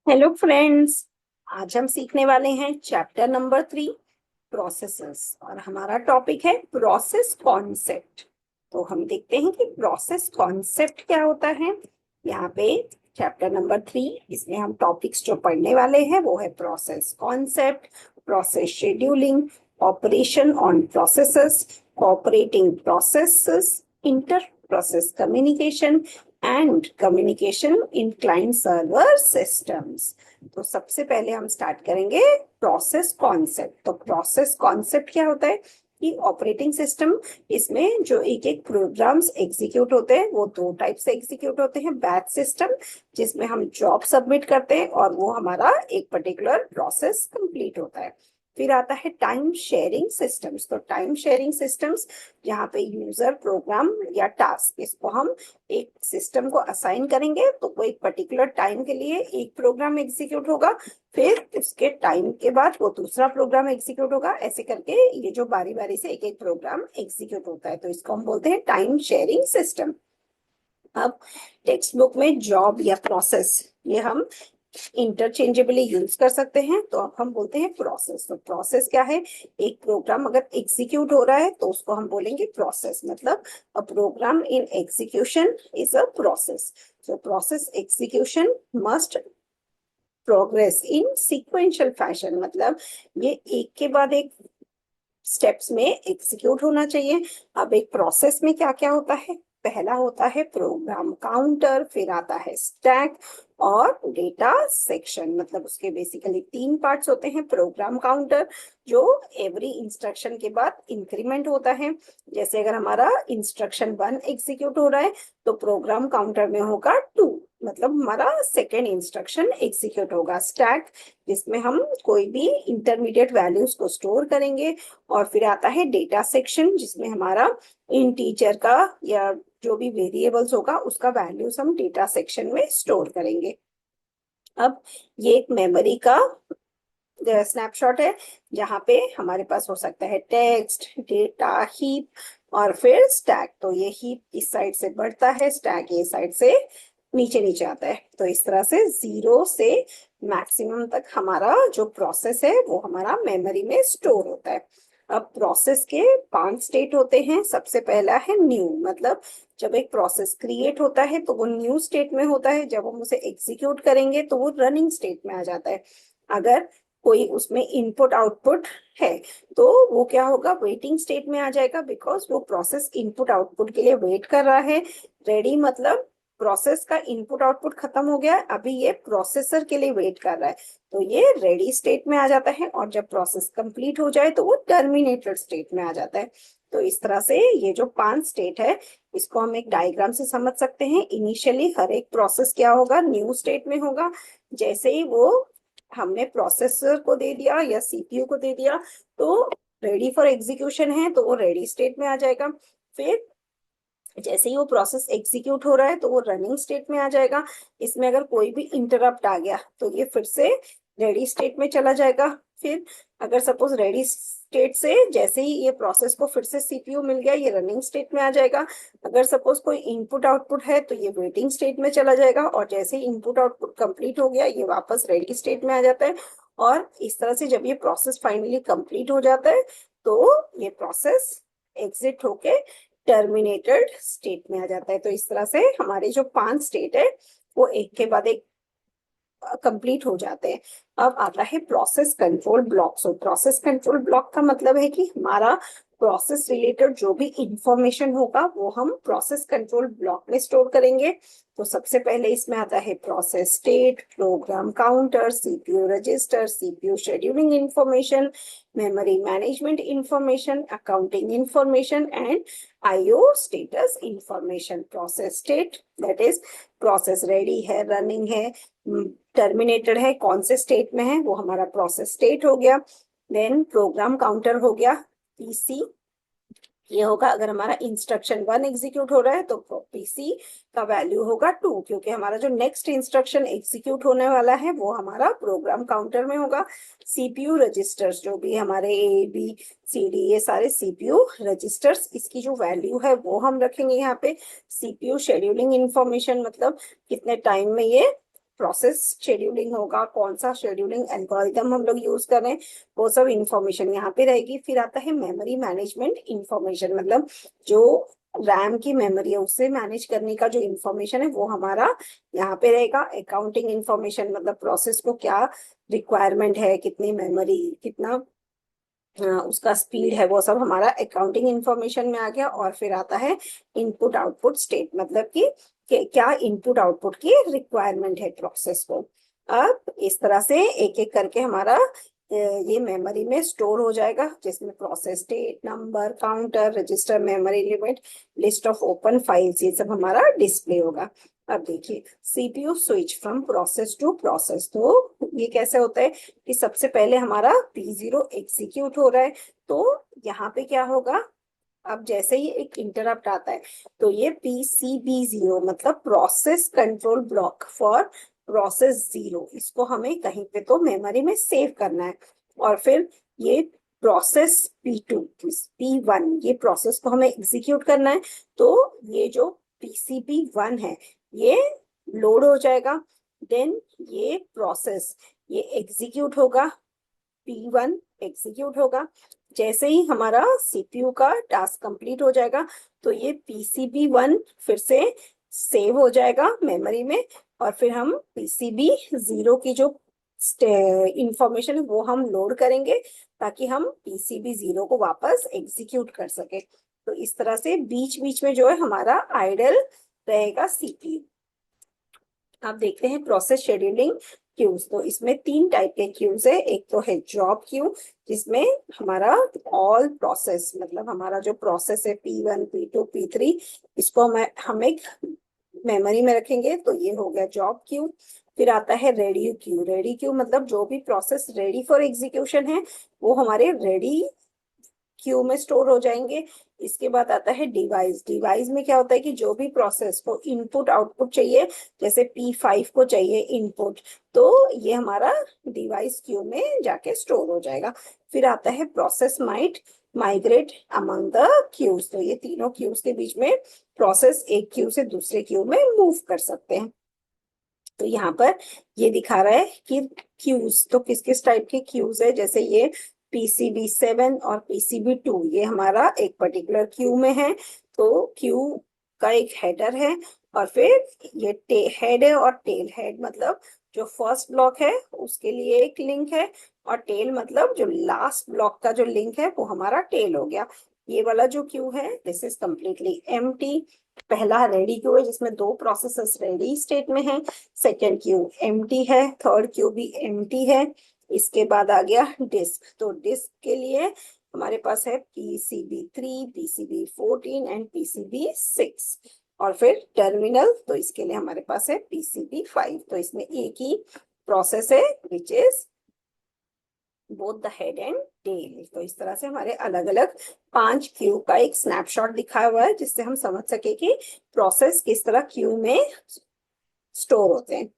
Hello friends. आज हम सीखने वाले हैं चैप्टर नंबर 3 प्रोसेसेस और हमारा टॉपिक है प्रोसेस कॉन्सेप्ट। तो हम देखते हैं कि प्रोसेस कॉन्सेप्ट क्या होता है। यहाँ पे चैप्टर नंबर 3 इसमें हम टॉपिक्स जो पढ़ने वाले हैं वो है process concept, process scheduling, operation on processes, cooperating processes, inter process communication and communication in client server systems. तो सबसे पहले हम स्टार्ट करेंगे प्रोसेस कॉन्सेप्ट। तो प्रोसेस कॉन्सेप्ट क्या होता है कि ऑपरेटिंग सिस्टम, इसमें जो एक एक प्रोग्राम्स एग्जीक्यूट होते हैं वो दो टाइप से एग्जीक्यूट होते हैं। बैच सिस्टम, जिसमें हम जॉब सबमिट करते हैं और वो हमारा एक पर्टिकुलर प्रोसेस कंप्लीट होता है। फिर आता है टाइम शेयरिंग सिस्टम्स। तो टाइम शेयरिंग सिस्टम्स, जहाँ पे यूजर प्रोग्राम या टास्क, इसको हम एक सिस्टम को असाइन करेंगे तो वो एक पर्टिकुलर टाइम के लिए एक प्रोग्राम एग्जीक्यूट होगा, फिर उसके टाइम के बाद वो दूसरा प्रोग्राम एग्जीक्यूट होगा। ऐसे करके ये जो बारी बारी से एक एक प्रोग्राम एग्जीक्यूट होता है, तो इसको हम बोलते हैं टाइम शेयरिंग सिस्टम। अब टेक्स्ट बुक में जॉब या प्रोसेस, ये हम इंटरचेंजेबली यूज कर सकते हैं। तो अब हम बोलते हैं प्रोसेस। तो प्रोसेस क्या है? एक प्रोग्राम अगर एग्जीक्यूट हो रहा है तो उसको हम बोलेंगे प्रोसेस। मतलब a program in execution is a process. So process execution must progress in sequential fashion. मतलब ये एक के बाद एक स्टेप्स में एग्जीक्यूट होना चाहिए। अब एक प्रोसेस में क्या क्या होता है? पहला होता है प्रोग्राम काउंटर, फिर आता है स्टैक और डेटा सेक्शन। मतलब उसके बेसिकली तीन पार्ट्स होते हैं। प्रोग्राम काउंटर जो एवरी इंस्ट्रक्शन के बाद इंक्रीमेंट होता है। जैसे अगर हमारा इंस्ट्रक्शन 1 एग्जीक्यूट हो रहा है तो प्रोग्राम काउंटर में होगा 2, मतलब हमारा सेकेंड इंस्ट्रक्शन एग्जीक्यूट होगा। स्टैक, जिसमें हम कोई भी इंटरमीडिएट वैल्यूज को स्टोर करेंगे। और फिर आता है डेटा सेक्शन, जिसमें हमारा इंटीजर का या जो भी वेरिएबल्स होगा उसका वैल्यूज हम डेटा सेक्शन में स्टोर करेंगे। अब ये एक मेमोरी का स्नैपशॉट है, जहाँ पे हमारे पास हो सकता है टेक्स्ट, डेटा, हीप और फिर स्टैक। तो ये हीप इस साइड से बढ़ता है, स्टैक ये साइड से नीचे नीचे आता है। तो इस तरह से 0 से मैक्सिमम तक हमारा जो प्रोसेस है वो हमारा मेमोरी में स्टोर होता है। अब प्रोसेस के 5 स्टेट होते हैं। सबसे पहला है न्यू, मतलब जब एक प्रोसेस क्रिएट होता है तो वो न्यू स्टेट में होता है। जब हम उसे एग्जीक्यूट करेंगे तो वो रनिंग स्टेट में आ जाता है। अगर कोई उसमें इनपुट आउटपुट है तो वो क्या होगा? वेटिंग स्टेट में आ जाएगा, बिकॉज वो प्रोसेस इनपुट आउटपुट के लिए वेट कर रहा है। रेडी मतलब प्रोसेस का इनपुट आउटपुट खत्म हो गया, अभी ये प्रोसेसर के लिए वेट कर रहा है, तो ये रेडी स्टेट में आ जाता है। और जब प्रोसेस कंप्लीट हो जाए तो वो टर्मिनेटेड स्टेट में आ जाता है। तो इस तरह से ये जो 5 स्टेट है, इसको हम एक डायग्राम से समझ सकते हैं। इनिशियली हर एक प्रोसेस क्या होगा? न्यू स्टेट में होगा। जैसे ही वो हमने प्रोसेसर को दे दिया या सीपीयू को दे दिया तो रेडी फॉर एग्जीक्यूशन है, तो वो रेडी स्टेट में आ जाएगा। फिर जैसे ही वो प्रोसेस एग्जीक्यूट हो रहा है तो वो रनिंग स्टेट में आ जाएगा। इसमें अगर कोई भी इंटरप्ट आ गया तो ये फिर से रेडी स्टेट में चला जाएगा। फिर अगर सपोज रेडी स्टेट से जैसे ही ये प्रोसेस को फिर से सीपीयू मिल गया, ये रनिंग स्टेट में आ जाएगा। अगर सपोज कोई इनपुट आउटपुट है तो ये वेटिंग स्टेट में चला जाएगा। और जैसे ही इनपुट आउटपुट कंप्लीट हो गया ये वापस रेडी स्टेट में आ जाता है। और इस तरह से जब ये प्रोसेस फाइनली कंप्लीट हो जाता है तो ये प्रोसेस एग्जिट होके टर्मिनेटेड स्टेट में आ जाता है। तो इस तरह से हमारे जो 5 स्टेट है वो एक के बाद एक कंप्लीट हो जाते हैं। अब आता है process control block. So process control block का मतलब है कि हमारा प्रोसेस रिलेटेड जो भी इंफॉर्मेशन होगा वो हम प्रोसेस कंट्रोल ब्लॉक में स्टोर करेंगे। तो सबसे पहले इसमें आता है process state, program counter, CPU register, CPU scheduling information, memory management information, accounting information and IO status information. Process state that is process ready है, रनिंग है, टर्मिनेटेड है, कौन से स्टेट में है वो हमारा प्रोसेस स्टेट हो गया। देन प्रोग्राम काउंटर हो गया, पीसी। ये होगा अगर हमारा इंस्ट्रक्शन 1 एग्जीक्यूट हो रहा है तो पीसी का वैल्यू होगा 2, क्योंकि हमारा जो नेक्स्ट इंस्ट्रक्शन एग्जीक्यूट होने वाला है वो हमारा प्रोग्राम काउंटर में होगा। सीपीयू रजिस्टर्स, जो भी हमारे ए बी सी डी ये सारे सीपीयू रजिस्टर्स, इसकी जो वैल्यू है वो हम रखेंगे यहाँ पे। सीपीयू शेड्यूलिंग इंफॉर्मेशन, मतलब कितने टाइम में ये प्रोसेस शेड्यूलिंग होगा, कौन सा शेड्यूलिंग एल्गोरिदम हम लोग यूज कर रहे हैं, वो सब इंफॉर्मेशन यहाँ पे रहेगी। फिर आता है मेमोरी मैनेजमेंट इंफॉर्मेशन, मतलब जो रैम की मेमोरी है उससे मैनेज करने का जो इंफॉर्मेशन है वो हमारा यहाँ पे रहेगा। अकाउंटिंग इंफॉर्मेशन, मतलब प्रोसेस को क्या रिक्वायरमेंट है, कितनी मेमोरी, कितना उसका स्पीड है, वो सब हमारा अकाउंटिंग इंफॉर्मेशन में आ गया। और फिर आता है इनपुट आउटपुट स्टेट, मतलब कि क्या इनपुट आउटपुट की रिक्वायरमेंट है प्रोसेस को। अब इस तरह से एक एक करके हमारा ये मेमोरी में स्टोर हो जाएगा, जिसमें process state, number, counter, register, memory limit, list of open files, ये सब हमारा डिस्प्ले होगा। अब देखिए CPU switch from process to process, तो ये कैसे होता है कि सबसे पहले हमारा P0 एग्जीक्यूट हो रहा है, तो यहाँ पे क्या होगा, अब जैसे ही एक इंटरप्ट आता है तो ये PCB0 मतलब process control block for process 0, इसको हमें कहीं पे तो मेमोरी में सेव करना है। और फिर ये प्रोसेस P2, P1, ये प्रोसेस को हमें एग्जीक्यूट करना है, तो ये जो PCB1 है ये लोड हो जाएगा। देन ये प्रोसेस ये एग्जीक्यूट होगा, P1 एग्जीक्यूट होगा। जैसे ही हमारा सीपीयू का टास्क कंप्लीट हो जाएगा तो ये PCB1 फिर से सेव हो जाएगा मेमोरी में, और फिर हम PCB0 की जो इंफॉर्मेशन है वो हम लोड करेंगे ताकि हम PCB0 को वापस एग्जीक्यूट कर सके। तो इस तरह से बीच बीच में जो है हमारा आइडल रहेगा सीपीयू। आप देखते हैं प्रोसेस शेड्यूलिंग क्यूज, तो इसमें 3 टाइप के क्यूज है। एक तो है जॉब क्यू, जिसमें हमारा ऑल प्रोसेस, मतलब हमारा जो प्रोसेस है P1, P2, P3, इसको हम एक मेमोरी में रखेंगे, तो ये हो गया जॉब क्यू। फिर आता है रेडी क्यू, रेडी क्यू मतलब जो भी प्रोसेस रेडी फॉर एग्जीक्यूशन है वो हमारे रेडी क्यू में स्टोर हो जाएंगे। इसके बाद आता है डिवाइस, डिवाइस में क्या होता है कि जो भी प्रोसेस को इनपुट आउटपुट चाहिए, जैसे P5 को चाहिए इनपुट, तो ये हमारा डिवाइस क्यू में जाके स्टोर हो जाएगा। फिर आता है process migrate among the queues, तो ये तीनों क्यूज के बीच में प्रोसेस एक क्यू से दूसरे क्यू में मूव कर सकते हैं। तो यहाँ पर ये दिखा रहा है कि क्यूज, तो किस किस टाइप के क्यूज है, जैसे ये PCB7 और PCB2, ये हमारा एक पर्टिकुलर क्यू में है। तो क्यू का एक हेडर है, और फिर ये हेड है और टेल, हेड मतलब जो फर्स्ट ब्लॉक है उसके लिए एक लिंक है, और टेल मतलब जो लास्ट ब्लॉक का जो लिंक है वो हमारा टेल हो गया। ये वाला जो क्यू है दिस इज कम्प्लीटली एम्प्टी। पहला रेडी क्यू है जिसमें 2 प्रोसेसेस रेडी स्टेट में है, सेकेंड क्यू एम्प्टी है, थर्ड क्यू भी एम्प्टी है। इसके बाद आ गया डिस्क, तो डिस्क के लिए हमारे पास है PCB3, PCB14 एंड PCB6। और फिर टर्मिनल, तो इसके लिए हमारे पास है PCB5। तो इसमें एक ही प्रोसेस है which is both the head and tail. तो इस तरह से हमारे अलग अलग 5 क्यू का एक स्नैपशॉट दिखाया हुआ है, जिससे हम समझ सके कि प्रोसेस किस तरह क्यू में स्टोर होते हैं।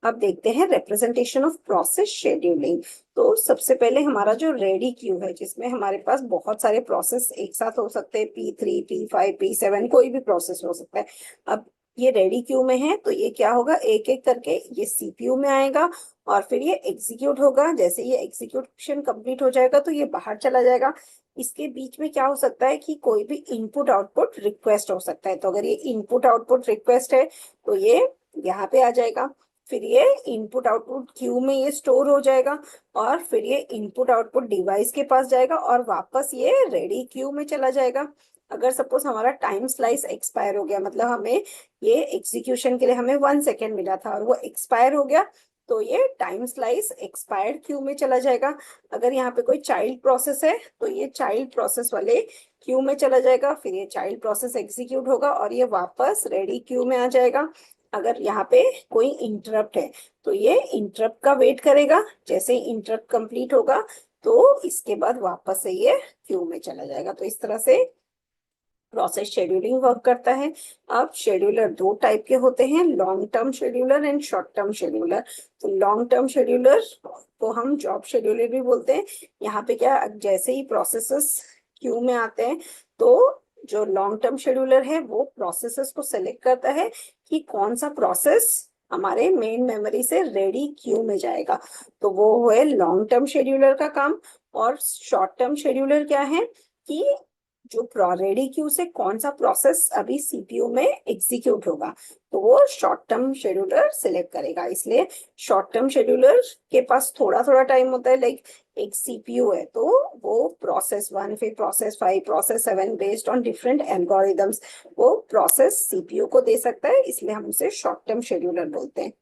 अब देखते हैं रिप्रेजेंटेशन ऑफ प्रोसेस शेड्यूलिंग। तो सबसे पहले हमारा जो रेडी क्यू है, जिसमें हमारे पास बहुत सारे प्रोसेस एक साथ हो सकते हैं, P3, P5, P7, कोई भी प्रोसेस हो सकता है। अब ये रेडी क्यू में है तो ये क्या होगा, एक एक करके ये सीपीयू में आएगा और फिर ये एग्जीक्यूट होगा। जैसे ये एग्जीक्यूशन कंप्लीट हो जाएगा तो ये बाहर चला जाएगा। इसके बीच में क्या हो सकता है कि कोई भी इनपुट आउटपुट रिक्वेस्ट हो सकता है, तो अगर ये इनपुट आउटपुट रिक्वेस्ट है तो ये यहाँ पे आ जाएगा। फिर ये इनपुट आउटपुट क्यू में ये स्टोर हो जाएगा, और फिर ये इनपुट आउटपुट डिवाइस के पास जाएगा और वापस ये रेडी क्यू में चला जाएगा। अगर सपोज हमारा टाइम स्लाइस एक्सपायर हो गया, मतलब हमें ये एग्जीक्यूशन के लिए हमें 1 सेकेंड मिला था और वो एक्सपायर हो गया, तो ये टाइम स्लाइस एक्सपायर्ड क्यू में चला जाएगा। अगर यहाँ पे कोई चाइल्ड प्रोसेस है तो ये चाइल्ड प्रोसेस वाले क्यू में चला जाएगा, फिर ये चाइल्ड प्रोसेस एग्जीक्यूट होगा और ये वापस रेडी क्यू में आ जाएगा। अगर यहाँ पे कोई इंटरप्ट है तो ये इंटरप्ट का वेट करेगा, जैसे ही इंटरप्ट कंप्लीट होगा तो इसके बाद वापस से ये क्यू में चला जाएगा। तो इस तरह से प्रोसेस शेड्यूलिंग वर्क करता है। अब शेड्यूलर 2 टाइप के होते हैं, long term scheduler and short term scheduler. तो लॉन्ग टर्म शेड्यूलर को हम जॉब शेड्यूलर भी बोलते हैं। यहाँ पे क्या, जैसे ही प्रोसेसेस क्यू में आते हैं तो जो लॉन्ग टर्म शेड्यूलर है वो प्रोसेसेस को सेलेक्ट करता है कि कौन सा प्रोसेस हमारे मेन मेमोरी से रेडी क्यू में जाएगा। तो वो है लॉन्ग टर्म शेड्यूलर का काम। और शॉर्ट टर्म शेड्यूलर क्या है कि जो रेडी क्यू से कौन सा प्रोसेस अभी सीपीयू में एग्जीक्यूट होगा, तो वो शॉर्ट टर्म शेड्यूलर सिलेक्ट करेगा। इसलिए शॉर्ट टर्म शेड्यूलर के पास थोड़ा थोड़ा टाइम होता है, लाइक एक सीपीयू है तो वो प्रोसेस 1 फिर process 5 process 7 based on different algorithms वो प्रोसेस सीपीयू को दे सकता है, इसलिए हम उसे शॉर्ट टर्म शेड्यूलर बोलते हैं।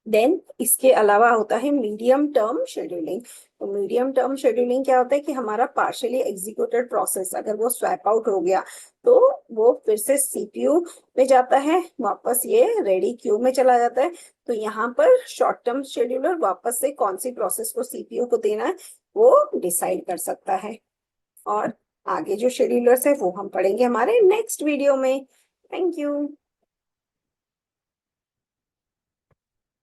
देन इसके अलावा होता है मीडियम टर्म शेड्यूलिंग। तो मीडियम टर्म शेड्यूलिंग क्या होता है कि हमारा पार्शियली एग्जीक्यूटेड प्रोसेस अगर वो स्वैप आउट हो गया तो वो फिर से सीपीयू में जाता है, वापस ये रेडी क्यू में चला जाता है। तो यहाँ पर शॉर्ट टर्म शेड्यूलर वापस से कौन सी प्रोसेस को सीपीयू को देना है वो डिसाइड कर सकता है। और आगे जो शेड्यूलर्स है वो हम पढ़ेंगे हमारे नेक्स्ट वीडियो में। Thank you.